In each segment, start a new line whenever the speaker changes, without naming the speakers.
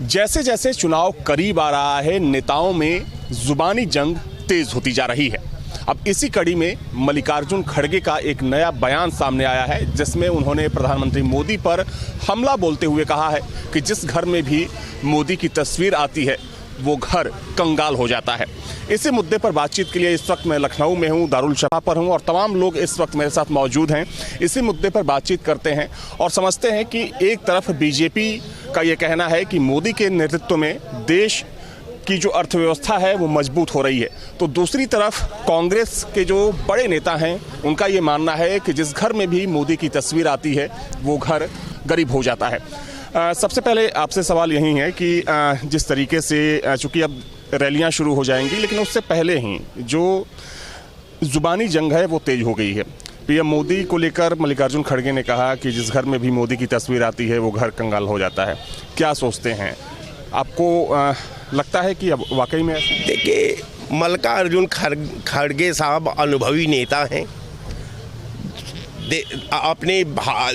जैसे जैसे चुनाव करीब आ रहा है, नेताओं में जुबानी जंग तेज होती जा रही है। अब इसी कड़ी में मल्लिकार्जुन खड़गे का एक नया बयान सामने आया है, जिसमें उन्होंने प्रधानमंत्री मोदी पर हमला बोलते हुए कहा है कि जिस घर में भी मोदी की तस्वीर आती है वो घर कंगाल हो जाता है। इसी मुद्दे पर बातचीत के लिए इस वक्त मैं लखनऊ में हूँ, दारुल शफा पर हूँ और तमाम लोग इस वक्त मेरे साथ मौजूद हैं। इसी मुद्दे पर बातचीत करते हैं और समझते हैं कि एक तरफ बीजेपी का ये कहना है कि मोदी के नेतृत्व में देश की जो अर्थव्यवस्था है वो मजबूत हो रही है, तो दूसरी तरफ कांग्रेस के जो बड़े नेता हैं उनका ये मानना है कि जिस घर में भी मोदी की तस्वीर आती है वो घर गरीब हो जाता है। सबसे पहले आपसे सवाल यही है कि जिस तरीके से चूँकि अब रैलियां शुरू हो जाएंगी, लेकिन उससे पहले ही जो जुबानी जंग है वो तेज हो गई है। पीएम मोदी को लेकर मल्लिकार्जुन खड़गे ने कहा कि जिस घर में भी मोदी की तस्वीर आती है वो घर कंगाल हो जाता है। क्या सोचते हैं, आपको लगता है कि अब वाकई में ऐसा?
देखिए, मल्लिकार्जुन खड़गे साहब अनुभवी नेता हैं। अपने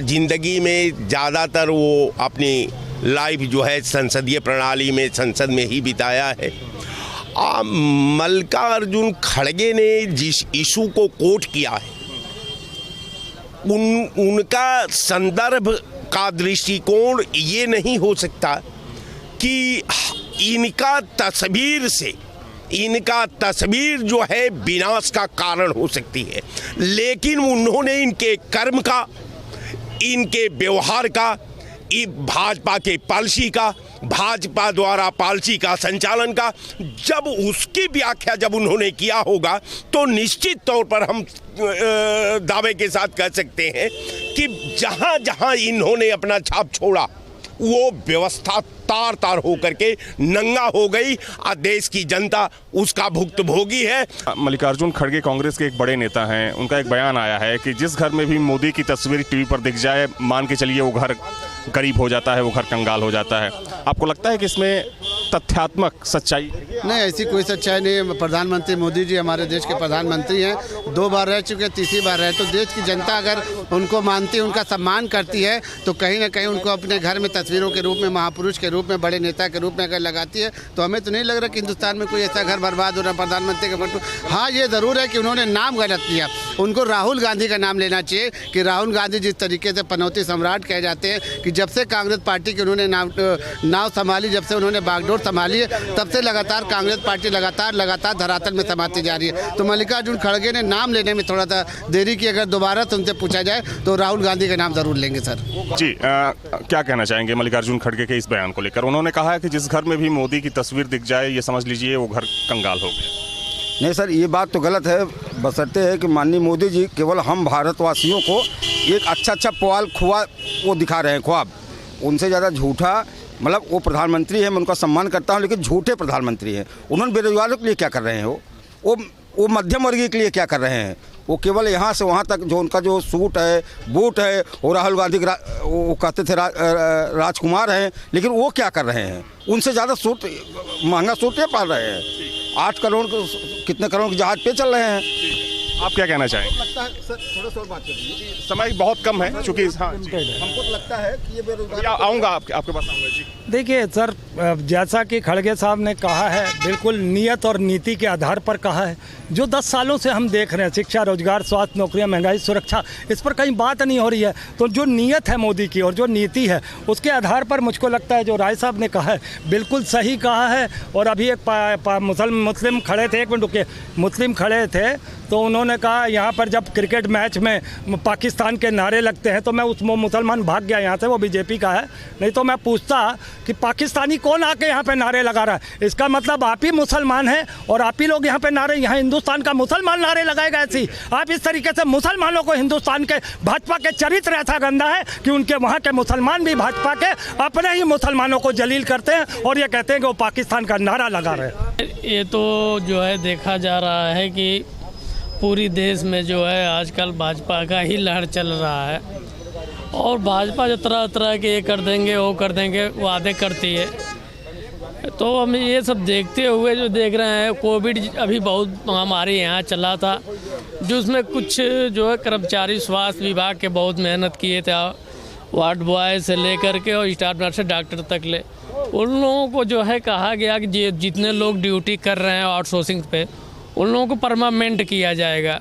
ज़िंदगी में ज़्यादातर वो अपनी लाइफ जो है संसदीय प्रणाली में, संसद में ही बिताया है। मल्लिकार्जुन खड़गे ने जिस इशू को कोट किया है, उनका संदर्भ का दृष्टिकोण ये नहीं हो सकता कि इनका तस्वीर जो है विनाश का कारण हो सकती है, लेकिन उन्होंने इनके कर्म का, इनके व्यवहार का, भाजपा के पॉलिसी का, भाजपा द्वारा पॉलिसी का संचालन का जब उसकी व्याख्या जब उन्होंने किया होगा, तो निश्चित तौर पर हम दावे के साथ कह सकते हैं कि जहां जहां इन्होंने अपना छाप छोड़ा वो व्यवस्था तार तार होकर के नंगा हो गई और देश की जनता उसका भुक्तभोगी है।
मल्लिकार्जुन खड़गे कांग्रेस के एक बड़े नेता हैं, उनका एक बयान आया है कि जिस घर में भी मोदी की तस्वीर टीवी पर दिख जाए, मान के चलिए वो घर गरीब हो जाता है, वो घर कंगाल हो जाता है। आपको लगता है कि इसमें तथ्यात्मक सच्चाई?
नहीं, ऐसी कोई सच्चाई नहीं है। प्रधानमंत्री मोदी जी हमारे देश के प्रधानमंत्री हैं, 2 बार रह चुके, तीसरी बार रहे। तो देश की जनता अगर उनको मानती है, उनका सम्मान करती है, तो कहीं ना कहीं उनको अपने घर में तस्वीरों के रूप में, महापुरुष के रूप में, बड़े नेता के रूप में अगर लगाती है, तो हमें तो नहीं लग रहा कि हिंदुस्तान में कोई ऐसा घर बर्बाद हो रहा है प्रधानमंत्री का फोटो। हाँ, ये ज़रूर है कि उन्होंने नाम गलत लिया। उनको राहुल गांधी का नाम लेना चाहिए कि राहुल गांधी जिस तरीके से पनौती सम्राट कहे जाते हैं, कि जब से कांग्रेस पार्टी की उन्होंने नाव संभाली, जब से उन्होंने बागडोर संभाली है, तब से लगातार कांग्रेस पार्टी लगातार धरातल में समाती जा रही है। तो मल्लिकार्जुन खड़गे ने नाम लेने में थोड़ा सा देरी की। अगर दोबारा से उनसे पूछा जाए तो राहुल गांधी का नाम जरूर लेंगे सर
जी। क्या कहना चाहेंगे मल्लिकार्जुन खड़गे के इस बयान को लेकर? उन्होंने कहा है कि जिस घर में भी मोदी की तस्वीर दिख जाए, ये समझ लीजिए वो घर कंगाल हो गया।
नहीं सर, ये बात तो गलत है। बशर्ते है कि माननीय मोदी जी केवल हम भारतवासियों को एक अच्छा ख्वाब वो दिखा रहे हैं, ख्वाब। उनसे ज़्यादा झूठा, मतलब वो प्रधानमंत्री है, मैं उनका सम्मान करता हूं, लेकिन झूठे प्रधानमंत्री हैं। उन्होंने बेरोजगारों के लिए क्या कर रहे हैं? वो मध्यम वर्गीय के लिए क्या कर रहे हैं? वो केवल यहाँ से वहाँ तक जो उनका जो सूट है, बूट है, वो राहुल गांधी वो कहते थे राजकुमार हैं, लेकिन वो क्या कर रहे हैं? उनसे ज़्यादा सूट, महंगा सूट ये पाल रहे हैं। 8 करोड़ कितने करोड़ के जहाज पे चल रहे हैं।
आप क्या कहना चाहेंगे?
लगता है सर, थोड़ा सा और बात करिए,
समय बहुत कम है चूँकि
हमको तो लगता है कि ये बेरोजगार।
आऊँगा आपके पास आऊँगा जी।
देखिए सर, जैसा कि खड़गे साहब ने कहा है, बिल्कुल नियत और नीति के आधार पर कहा है। जो 10 सालों से हम देख रहे हैं, शिक्षा, रोजगार, स्वास्थ्य, नौकरियां, महंगाई, सुरक्षा, इस पर कहीं बात नहीं हो रही है। तो जो नियत है मोदी की और जो नीति है, उसके आधार पर मुझको लगता है जो राय साहब ने कहा है बिल्कुल सही कहा है। और अभी एक मुस्लिम खड़े थे, एक मिनट रुकिए, मुस्लिम खड़े थे, तो उन्होंने कहा यहाँ पर जब क्रिकेट मैच में पाकिस्तान के नारे लगते हैं तो मैं उस मुसलमान भाग गया यहाँ से, वो बीजेपी का है, नहीं तो मैं पूछता कि पाकिस्तानी कौन आके यहाँ पे नारे लगा रहा है। इसका मतलब आप ही मुसलमान हैं और आप ही लोग यहाँ पे नारे, यहाँ हिंदुस्तान का मुसलमान नारे लगाएगा ऐसी? आप इस तरीके से मुसलमानों को, हिंदुस्तान के भाजपा के चरित्र ऐसा गंदा है कि उनके वहाँ के मुसलमान भी भाजपा के अपने ही मुसलमानों को जलील करते हैं और ये कहते हैं कि वो पाकिस्तान का नारा लगा रहे हैं।
ये तो जो है देखा जा रहा है कि पूरी देश में जो है आजकल भाजपा का ही लहर चल रहा है और भाजपा जो तरह तरह के ये कर देंगे, वो कर देंगे, वादे करती है। तो हम ये सब देखते हुए जो देख रहे हैं, कोविड अभी बहुत हमारे यहाँ चला था, जो उसमें कुछ जो है कर्मचारी स्वास्थ्य विभाग के बहुत मेहनत किए थे, वार्ड बॉय से लेकर के और स्टाफ नर्स से डॉक्टर तक ले, उन लोगों को जो है कहा गया कि जितने लोग ड्यूटी कर रहे हैं आउटसोर्सिंग पे, उन लोगों को परमानेंट किया जाएगा।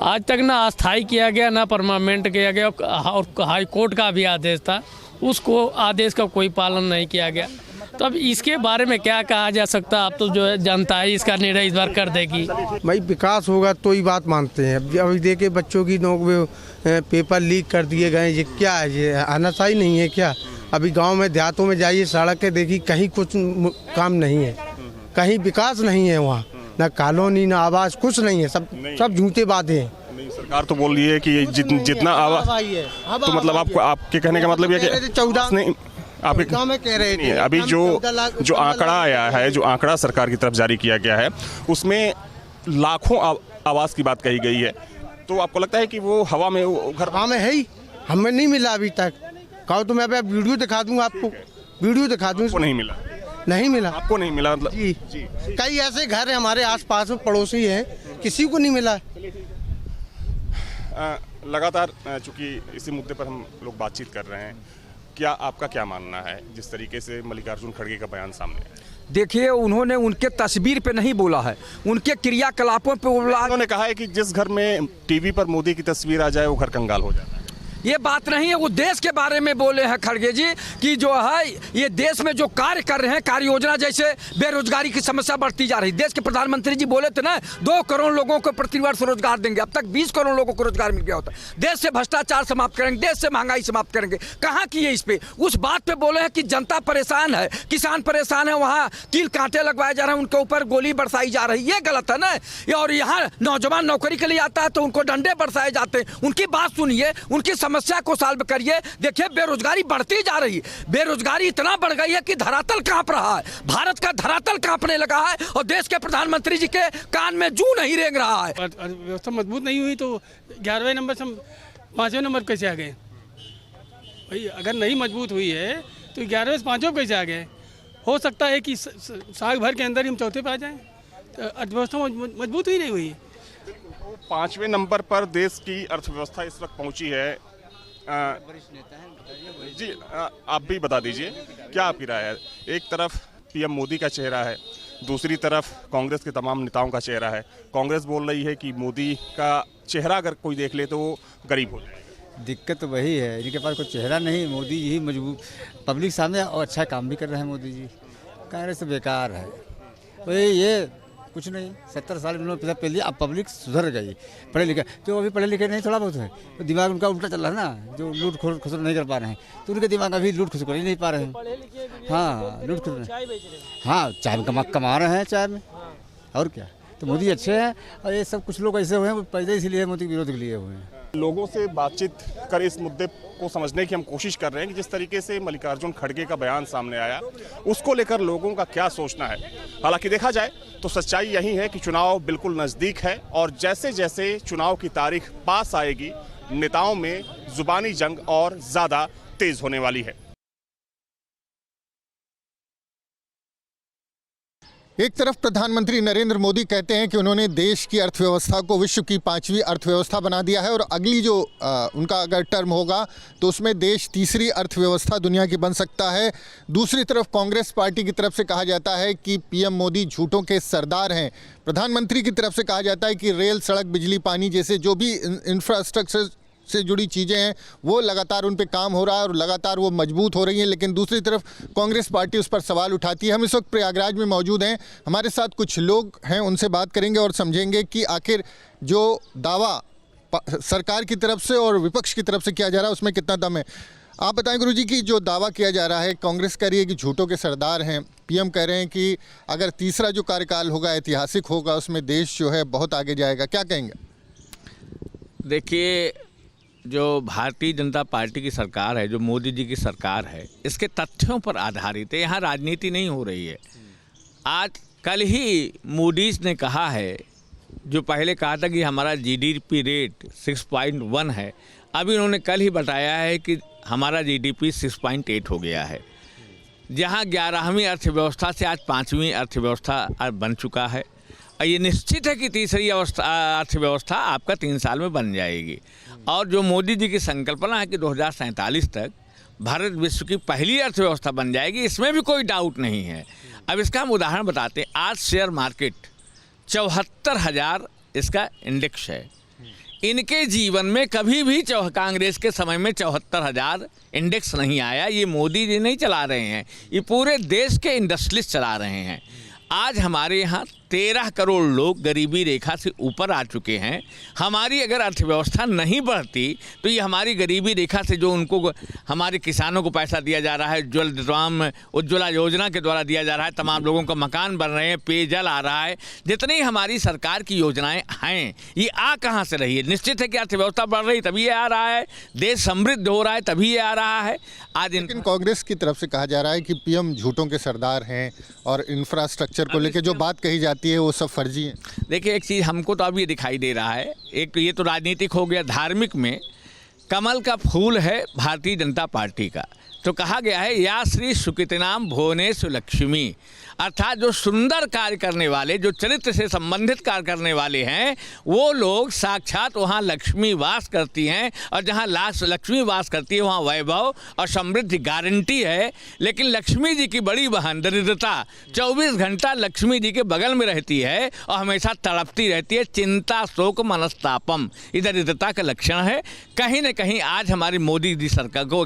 आज तक ना अस्थाई किया गया ना परमानेंट किया गया, और हाई कोर्ट का भी आदेश था, उसको आदेश का कोई पालन नहीं किया गया। तो अब इसके बारे में क्या कहा जा सकता है? आप तो जो है जनता ही इसका निर्णय इस बार कर देगी।
भाई विकास होगा तो ही बात मानते हैं। अभी देखिए बच्चों की पेपर लीक कर दिए गए, ये क्या है? ये आनाशाही नहीं है क्या? अभी गांव में देहातों में जाइए, सड़कें देखिए, कहीं कुछ काम नहीं है, कहीं विकास नहीं है वहाँ, ना कॉलोनी ना आवास, कुछ नहीं है, सब झूठे बातें हैं।
नहीं, सरकार तो बोल रही है कि जितना आवास, तो मतलब आपके कहने का मतलब ये कि
14
नहीं, आपके
गाँव में कह रहे थे
अभी जो आंकड़ा आया है, जो आंकड़ा सरकार की तरफ जारी किया गया है, उसमें लाखों आवास की बात कही गई है। तो आपको लगता है कि वो हवा में, घर
हवा में है ही, हमें नहीं मिला अभी तक। कहो तो मैं अभी वीडियो दिखा दूँ आपको, वीडियो दिखा दूँ।
नहीं मिला,
नहीं मिला
आपको नहीं मिला मतलब?
जी, कई ऐसे घर हैं हमारे आसपास में, पड़ोसी हैं, किसी को नहीं मिला।
लगातार चूंकि इसी मुद्दे पर हम लोग बातचीत कर रहे हैं, क्या आपका क्या मानना है जिस तरीके से मल्लिकार्जुन खड़गे का बयान सामने है?
देखिए, उन्होंने उनके तस्वीर पे नहीं बोला है, उनके क्रियाकलापों पे बोला।
उन्होंने कहा है कि जिस घर में टीवी पर मोदी की तस्वीर आ जाए वो घर कंगाल हो जाता है।
ये बात नहीं है, वो देश के बारे में बोले हैं खड़गे जी कि जो है ये देश में जो कार्य कर रहे हैं, कार्य योजना, जैसे बेरोजगारी की समस्या बढ़ती जा रही। देश के प्रधानमंत्री जी बोले थे ना 2 करोड़ लोगों को प्रतिवर्ष रोजगार देंगे, अब तक 20 करोड़ लोगों को रोजगार मिल गया होता है। देश से भ्रष्टाचार समाप्त करेंगे, देश से महंगाई समाप्त करेंगे। कहाँ की है इस पे? उस बात पे बोले हैं कि जनता परेशान है, किसान परेशान है, वहाँ कील कांटे लगवाए जा रहे हैं, उनके ऊपर गोली बरसाई जा रही है, ये गलत है ना। और यहाँ नौजवान नौकरी के लिए आता है तो उनको डंडे बरसाए जाते हैं। उनकी बात सुनिए, उनकी समस्या को सॉल्व करिए। देखिए, बेरोजगारी बढ़ती जा रही है, बेरोजगारी इतना बढ़ गई है कि धरातल कांप रहा है, भारत का धरातल कांपने लगा है, और देश के प्रधानमंत्री जी के कान में जू नहीं रेंग रहा है।
व्यवस्था मजबूत नहीं हुई तो 11वें नंबर से हम 5वें नंबर कैसे आ गए? भाई अगर नहीं मजबूत हुई है तो 11वें से 5वें कैसे आ गए? हो सकता है कि साल भर के अंदर ही हम चौथे पे आ जाएं। तो अर्थव्यवस्था मजबूत ही नहीं हुई।
5वें नंबर पर देश की अर्थव्यवस्था इस वक्त पहुंची है। जी, आप भी बता दीजिए क्या आपकी राय है? एक तरफ पीएम मोदी का चेहरा है, दूसरी तरफ कांग्रेस के तमाम नेताओं का चेहरा है। कांग्रेस बोल रही है कि मोदी का चेहरा अगर कोई देख ले तो वो गरीब हो जाए।
दिक्कत तो वही है, इनके पास कोई चेहरा नहीं। मोदी जी ही मजबूत पब्लिक सामने, और अच्छा काम भी कर रहे हैं मोदी जी। कांग्रेस तो बेकार है, वही ये कुछ नहीं। 70 साल में उन्होंने पहले, अब पब्लिक सुधर गई, पढ़े लिखे। जो अभी पढ़े लिखे नहीं, थोड़ा बहुत है, तो दिमाग उनका उल्टा चल रहा है ना, जो लूट खसुर नहीं कर पा रहे हैं, तो उनके दिमाग अभी लूट खसुर कर ही नहीं पा रहे हैं। हाँ, लूट खसुर, हाँ, चाय कमा रहे हैं, चाय में, और क्या। तो मोदी अच्छे हैं, और ये सब कुछ लोग ऐसे हुए हैं पैदा इसीलिए मोदी के विरोध के लिए हुए हैं।
लोगों से बातचीत कर इस मुद्दे को समझने की हम कोशिश कर रहे हैं कि जिस तरीके से मल्लिकार्जुन खड़गे का बयान सामने आया, उसको लेकर लोगों का क्या सोचना है। हालांकि देखा जाए तो सच्चाई यही है कि चुनाव बिल्कुल नज़दीक है, और जैसे जैसे चुनाव की तारीख पास आएगी, नेताओं में जुबानी जंग और ज़्यादा तेज होने वाली है।
एक तरफ प्रधानमंत्री नरेंद्र मोदी कहते हैं कि उन्होंने देश की अर्थव्यवस्था को विश्व की 5वीं अर्थव्यवस्था बना दिया है, और अगली जो उनका अगर टर्म होगा तो उसमें देश तीसरी अर्थव्यवस्था दुनिया की बन सकता है। दूसरी तरफ कांग्रेस पार्टी की तरफ से कहा जाता है कि पीएम मोदी झूठों के सरदार हैं। प्रधानमंत्री की तरफ से कहा जाता है कि रेल, सड़क, बिजली, पानी जैसे जो भी इंफ्रास्ट्रक्चर से जुड़ी चीज़ें हैं वो लगातार उन पे काम हो रहा है और लगातार वो मजबूत हो रही हैं। लेकिन दूसरी तरफ कांग्रेस पार्टी उस पर सवाल उठाती है। हम इस वक्त प्रयागराज में मौजूद हैं, हमारे साथ कुछ लोग हैं, उनसे बात करेंगे और समझेंगे कि आखिर जो दावा सरकार की तरफ से और विपक्ष की तरफ से किया जा रहा है उसमें कितना दम है। आप बताएं गुरुजी कि जो दावा किया जा रहा है, कांग्रेस कह रही है कि झूठों के सरदार हैं, पीएम कह रहे हैं कि अगर तीसरा जो कार्यकाल होगा ऐतिहासिक होगा, उसमें देश जो है बहुत आगे जाएगा, क्या कहेंगे?
देखिए, जो भारतीय जनता पार्टी की सरकार है, जो मोदी जी की सरकार है, इसके तथ्यों पर आधारित है, यहाँ राजनीति नहीं हो रही है। आज कल ही मूडीज ने कहा है, जो पहले कहा था कि हमारा जीडीपी रेट 6.1 है, अभी उन्होंने कल ही बताया है कि हमारा जीडीपी 6.8 हो गया है। जहाँ 11वीं अर्थव्यवस्था से आज 5वीं अर्थव्यवस्था बन चुका है, और ये निश्चित है कि तीसरी अर्थव्यवस्था आपका 3 साल में बन जाएगी। और जो मोदी जी की संकल्पना है कि 2047 तक भारत विश्व की पहली अर्थव्यवस्था बन जाएगी, इसमें भी कोई डाउट नहीं है। अब इसका हम उदाहरण बताते हैं। आज शेयर मार्केट 74,000 इसका इंडेक्स है। इनके जीवन में कभी भी कांग्रेस के समय में 74,000 इंडेक्स नहीं आया। ये मोदी जी नहीं चला रहे हैं, ये पूरे देश के इंडस्ट्रियलिस्ट चला रहे हैं। आज हमारे यहाँ 13 करोड़ लोग गरीबी रेखा से ऊपर आ चुके हैं। हमारी अगर अर्थव्यवस्था नहीं बढ़ती तो ये हमारी गरीबी रेखा से जो उनको हमारे किसानों को पैसा दिया जा रहा है, उज्ज्वला योजना के द्वारा दिया जा रहा है, तमाम लोगों का मकान बन रहे हैं, पेयजल आ रहा है, जितनी हमारी सरकार की योजनाएं हैं ये आ कहाँ से रही है? निश्चित है कि अर्थव्यवस्था बढ़ रही तभी ये आ रहा है, देश समृद्ध हो रहा है तभी ये आ रहा है। आज
लेकिन कांग्रेस की तरफ से कहा जा रहा है कि पीएम झूठों के सरदार हैं और इंफ्रास्ट्रक्चर को लेकर जो बात कही जाती है वो सब फर्जी है।
देखिए, एक चीज़ हमको तो अब ये दिखाई दे रहा है, एक तो ये तो राजनीतिक हो गया, धार्मिक में कमल का फूल है भारतीय जनता पार्टी का। तो कहा गया है या श्री सुकृतिनाम भुवनेषु लक्ष्मी, अर्थात जो सुंदर कार्य करने वाले, जो चरित्र से संबंधित कार्य करने वाले हैं, वो लोग साक्षात वहाँ लक्ष्मी वास करती हैं, और जहाँ लक्ष्मी वास करती है वहाँ वैभव और समृद्धि गारंटी है। लेकिन लक्ष्मी जी की बड़ी बहन दरिद्रता 24 घंटा लक्ष्मी जी के बगल में रहती है और हमेशा तड़पती रहती है। चिंता शोक मनस्तापम ये दरिद्रता का लक्षण है। कहीं न कहीं आज हमारी मोदी जी सरकार को,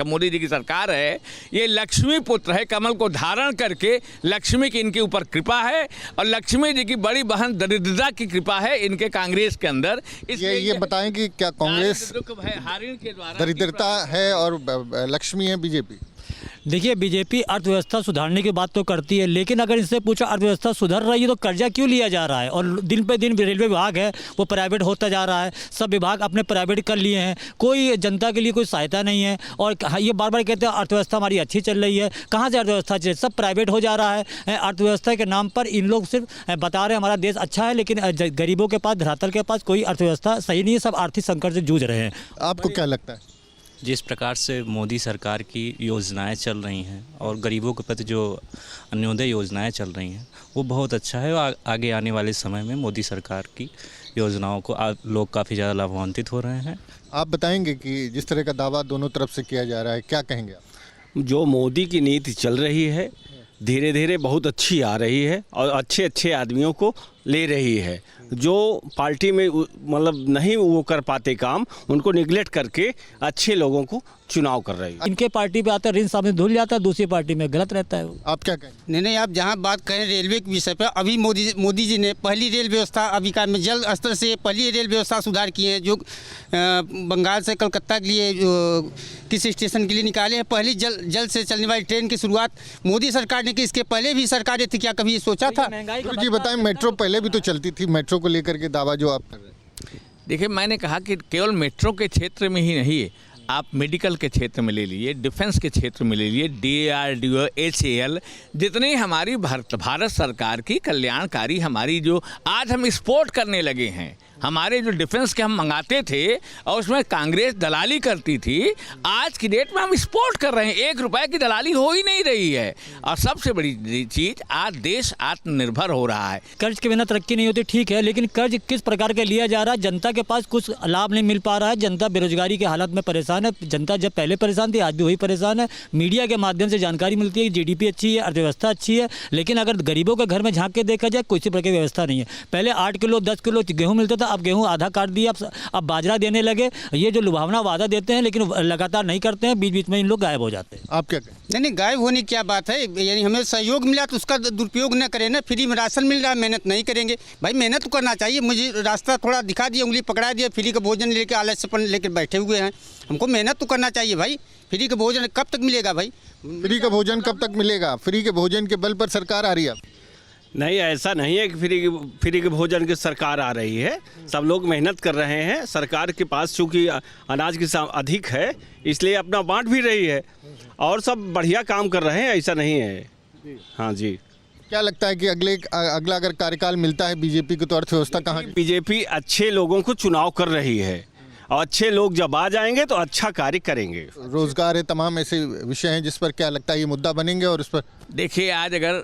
मोदी जी की सरकार है, ये लक्ष्मी पुत्र है, कमल को धारण करके लक्ष्मी की इनके ऊपर कृपा है, और लक्ष्मी जी की बड़ी बहन दरिद्रता की कृपा है इनके कांग्रेस के अंदर।
ये बताएं कि क्या कांग्रेस दरिद्रता है और लक्ष्मी है बीजेपी?
देखिए, बीजेपी अर्थव्यवस्था सुधारने की बात तो करती है, लेकिन अगर इससे पूछो अर्थव्यवस्था सुधर रही है तो कर्जा क्यों लिया जा रहा है? और दिन पे दिन रेलवे विभाग है वो प्राइवेट होता जा रहा है, सब विभाग अपने प्राइवेट कर लिए हैं, कोई जनता के लिए कोई सहायता नहीं है। और ये बार बार कहते हैं अर्थव्यवस्था हमारी अच्छी चल रही है, कहाँ से अर्थव्यवस्था चल, सब प्राइवेट हो जा रहा है। अर्थव्यवस्था के नाम पर इन लोग सिर्फ बता रहे हैं हमारा देश अच्छा है, लेकिन गरीबों के पास, धरातल के पास कोई अर्थव्यवस्था सही नहीं है, सब आर्थिक संकट से जूझ रहे हैं।
आपको क्या लगता है?
जिस प्रकार से मोदी सरकार की योजनाएं चल रही हैं और गरीबों के प्रति जो अन्योदय योजनाएं चल रही हैं वो बहुत अच्छा है, और आगे आने वाले समय में मोदी सरकार की योजनाओं को लोग काफ़ी ज़्यादा लाभान्वित हो रहे हैं।
आप बताएंगे कि जिस तरह का दावा दोनों तरफ से किया जा रहा है, क्या कहेंगे आप?
जो मोदी की नीति चल रही है धीरे धीरे बहुत अच्छी आ रही है और अच्छे अच्छे आदमियों को ले रही है। जो पार्टी में मतलब नहीं वो कर पाते काम, उनको निगलेक्ट करके अच्छे लोगों को चुनाव कर रही है।
इनके पार्टी पे आता है ऋण सामने धुल जाता है, दूसरी पार्टी में गलत रहता है।
आप क्या कहें?
नहीं, आप जहाँ बात करें रेलवे के विषय पर, अभी मोदी जी ने पहली रेल व्यवस्था अभिकार में जल स्तर से पहली रेल व्यवस्था सुधार किए हैं, जो बंगाल से कलकत्ता के लिए किसी स्टेशन के लिए निकाले हैं। पहली जल से चलने वाली ट्रेन की शुरुआत मोदी सरकार ने की। इसके पहले भी सरकारें थी, क्या कभी सोचा था?
जी बताएं, मेट्रो पहले भी तो चलती थी, मेट्रो को लेकर के दावा जो आप कर रहे हैं।
देखिए, मैंने कहा कि केवल मेट्रो के क्षेत्र में ही नहीं है, आप मेडिकल के क्षेत्र में ले लीजिए, डिफेंस के क्षेत्र में ले लीजिए, DRDO, HAL, जितनी हमारी भारत सरकार की कल्याणकारी हमारी जो आज हम एक्सपोर्ट करने लगे हैं, हमारे जो डिफेंस के हम मंगाते थे और उसमें कांग्रेस दलाली करती थी, आज की डेट में हम एक्सपोर्ट कर रहे हैं। 1 रुपए की दलाली हो ही नहीं रही है। और सबसे बड़ी चीज़, आज देश आत्मनिर्भर हो रहा है।
कर्ज के बिना तरक्की नहीं होती, ठीक है, लेकिन कर्ज किस प्रकार का लिया जा रहा है? जनता के पास कुछ लाभ नहीं मिल पा रहा है, जनता बेरोजगारी की हालत में परेशान है। जनता जब पहले परेशान थी, आज भी वही परेशान है। मीडिया के माध्यम से जानकारी मिलती है कि GDP अच्छी है, अर्थव्यवस्था अच्छी है, लेकिन अगर गरीबों के घर में झाँक के देखा जाए, किसी प्रकार की व्यवस्था नहीं है। पहले 8 किलो 10 किलो गेहूँ मिलता था, अब गेहूँ आधा काट दिया, अब बाजरा देने लगे। ये जो लुभावना वादा देते हैं लेकिन लगातार नहीं करते हैं, बीच बीच में इन लोग गायब हो जाते हैं।
आप क्या कहें?
नहीं, गायब होने की क्या बात है? यानी हमें सहयोग मिला तो उसका दुरुपयोग न करें ना। फ्री में राशन मिल रहा है, मेहनत नहीं करेंगे भाई? मेहनत तो करना चाहिए। मुझे रास्ता थोड़ा दिखा दिया, उंगली पकड़ा दिया, फ्री का भोजन लेके आलस्यपन लेकर बैठे हुए हैं। हमको मेहनत तो करना चाहिए भाई। फ्री का भोजन कब तक मिलेगा भाई?
फ्री का भोजन कब तक मिलेगा? फ्री के भोजन के बल पर सरकार आ रही है?
नहीं, ऐसा नहीं है कि फ्री के भोजन की सरकार आ रही है। सब लोग मेहनत कर रहे हैं। सरकार के पास चूँकि अनाज की अधिक है, इसलिए अपना बांट भी रही है और सब बढ़िया काम कर रहे हैं, ऐसा नहीं है। हाँ जी।
क्या लगता है कि अगला अगर कार्यकाल मिलता है बीजेपी को तो अर्थव्यवस्था कहाँ?
बीजेपी अच्छे लोगों को चुनाव कर रही है और अच्छे लोग जब आ जाएंगे तो अच्छा कार्य करेंगे।
रोजगार है, तमाम ऐसे विषय हैं जिस पर क्या लगता है ये मुद्दा बनेंगे। और उस पर
देखिए, आज अगर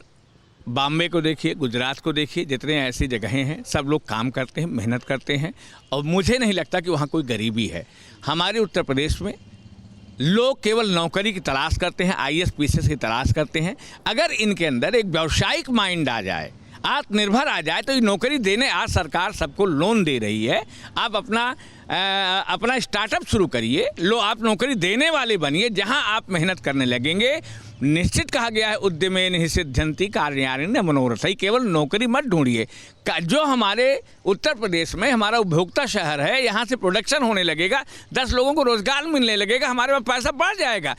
बॉम्बे को देखिए, गुजरात को देखिए, जितने ऐसी जगहें हैं, सब लोग काम करते हैं, मेहनत करते हैं, और मुझे नहीं लगता कि वहाँ कोई गरीबी है। हमारे उत्तर प्रदेश में लोग केवल नौकरी की तलाश करते हैं, आईएएस पीसीएस की तलाश करते हैं। अगर इनके अंदर एक व्यावसायिक माइंड आ जाए, आत्मनिर्भर आ जाए, तो ये नौकरी देने आज सरकार सबको लोन दे रही है। आप अपना स्टार्टअप शुरू करिए, आप नौकरी देने वाले बनिए। जहां आप मेहनत करने लगेंगे, निश्चित कहा गया है उद्यमेन हि सिद्ध्यन्ति कार्याणि मनोरथै, केवल नौकरी मत ढूंढिए। जो हमारे उत्तर प्रदेश में हमारा उपभोक्ता शहर है, यहाँ से प्रोडक्शन होने लगेगा, 10 लोगों को रोजगार मिलने लगेगा, हमारे पास पैसा बढ़ जाएगा।